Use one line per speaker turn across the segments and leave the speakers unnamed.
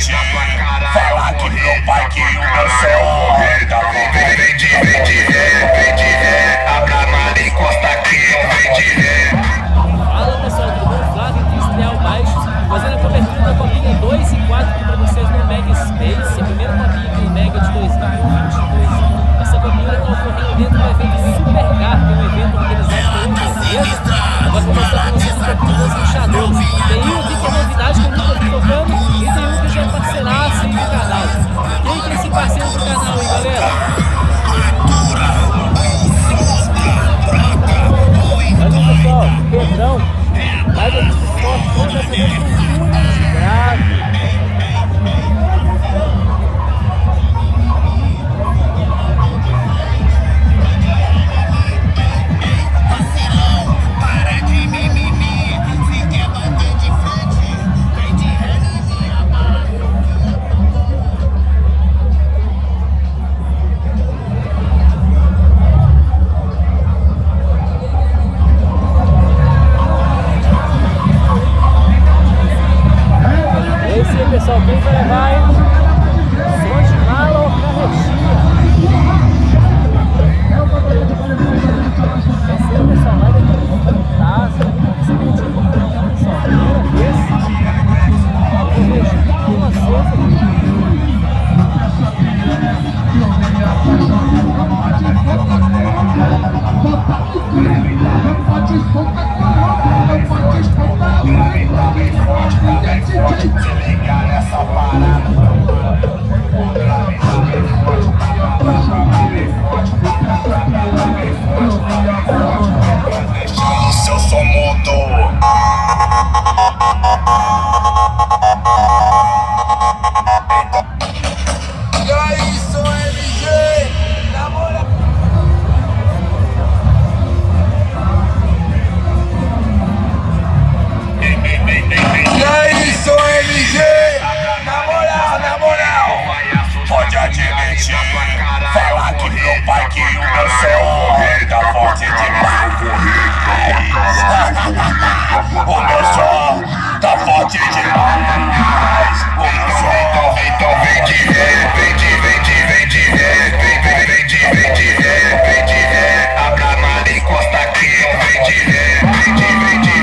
mente. Fala que meu pai que o meu céu vem de ré, abre a mala e encosta aqui, vem de ré.
Fala pessoal, tudo bom? Flávio Industrial Baixos, fazendo a cobertura da copinha 2 e 4 aqui pra vocês no Mega Space, a primeira copinha aqui no Mega de 2022. Essa copinha está ocorrendo dentro do evento Supercar, que é um evento organizado pela empresa. Agora vou mostrar pra vocês um pouquinho dos luchadores. Tem um aqui que é novidade que eu nunca vi tocando e tem um que já é parceiraço aí do canal. Quem que é esse parceiro do canal aí, galera? Olha aí pessoal, Pedrão, mais aqui do Scorpsom, dessa vez com túneis de grave. Esse aí, pessoal, quem vai levar é Som de Mala ou Carretinha. Esse aí, pessoal, vai daqui do Fantasma. Esse vídeo aqui, pessoal, primeira vez. Eu vou ver junto com vocês aqui.
Se liga nessa parada. Deixando o seu som mudo. E aí, Som MG, na moral. E aí, Som MG, na moral, pode admitir, fala que meu pai que o meu céu tá forte demais. O meu som tá forte demais. O meu som, então vem de ré, vem de ré, abre a mala e encosta aqui, vem de ré, vem de ré.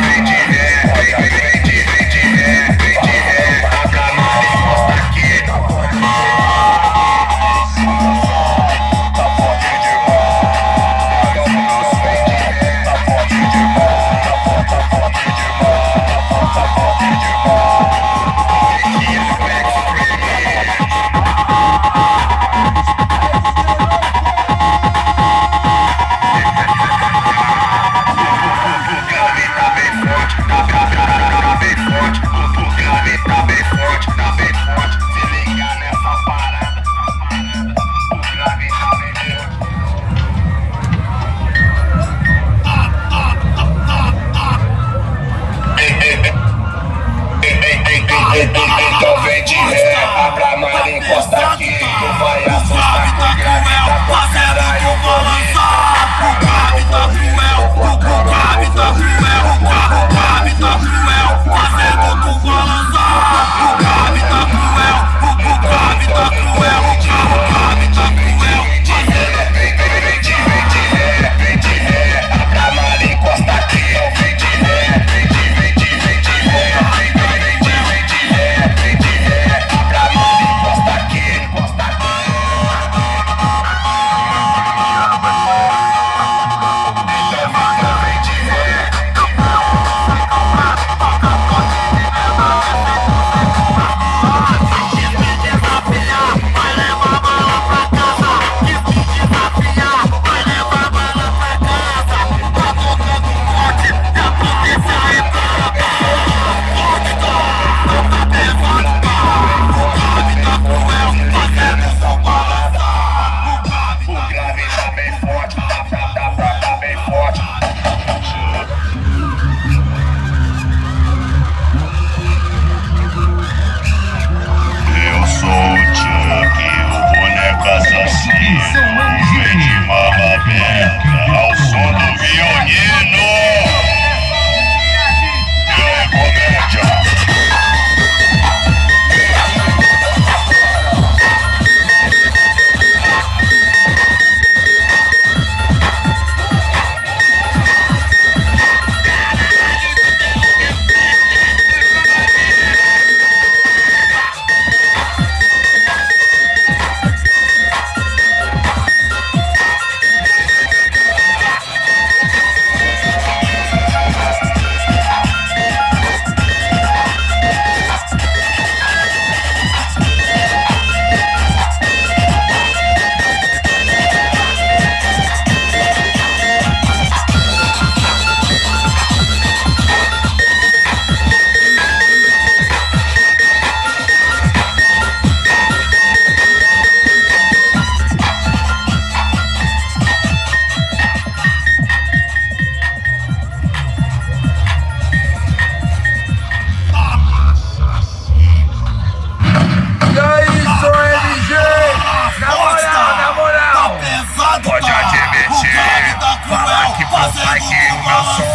som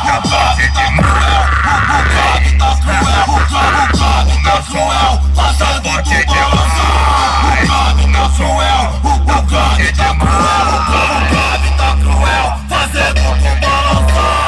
tá forte demais. O meu som tá forte demais. O meu som tá forte demais. O grave tá cruel, fazendo tu balançar.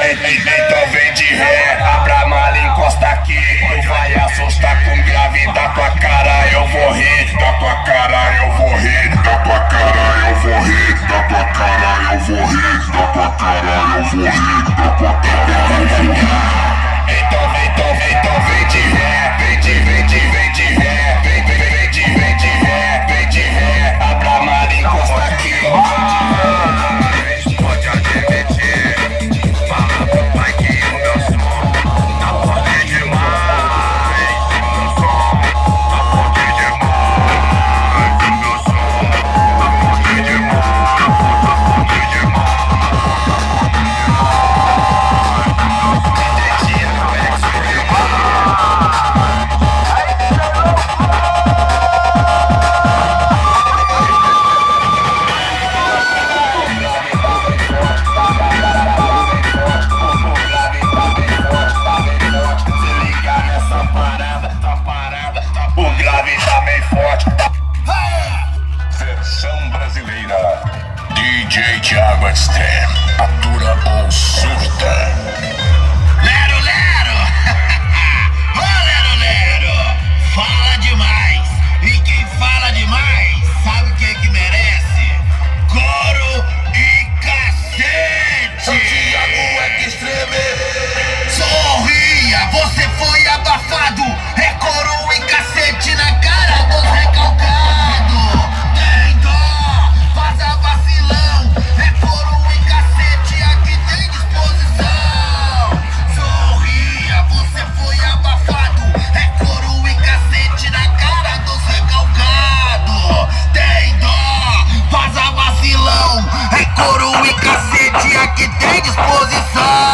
Então vem de ré, abra a mala e encosta aqui. Tu vai assustar com grave da tua cara, eu vou rir. Da tua cara eu vou rir. Da tua cara eu vou rir. Da tua cara eu vou rir. Da tua cara eu vou rir. Da tua cara eu vou rir. Então vem de ré. Vem de ré. Vem de ré. Abra a mala e encosta aqui. Pode admitir. Fala pro pai que o meu som tá forte demais. O meu som tá forte demais. O meu som tá forte demais. Tá forte demais. O grave tá bem forte. Versão brasileira. DJ Thiago Extreme. Atura ou surta.
Lero, lero! Ô, lero, lero! Fala demais! E quem fala demais, sabe o que merece? Coro e cacete!
Thiago Extreme.
Sorria, você foi abafado! É coro e cacete na cara dos recalcados! Tem dó, faz a vacilão! É coro e cacete, aqui tem disposição! Sorria, você foi abafado! É coro e cacete na cara dos recalcados! Tem dó, faz a vacilão! É coro e cacete, aqui tem disposição!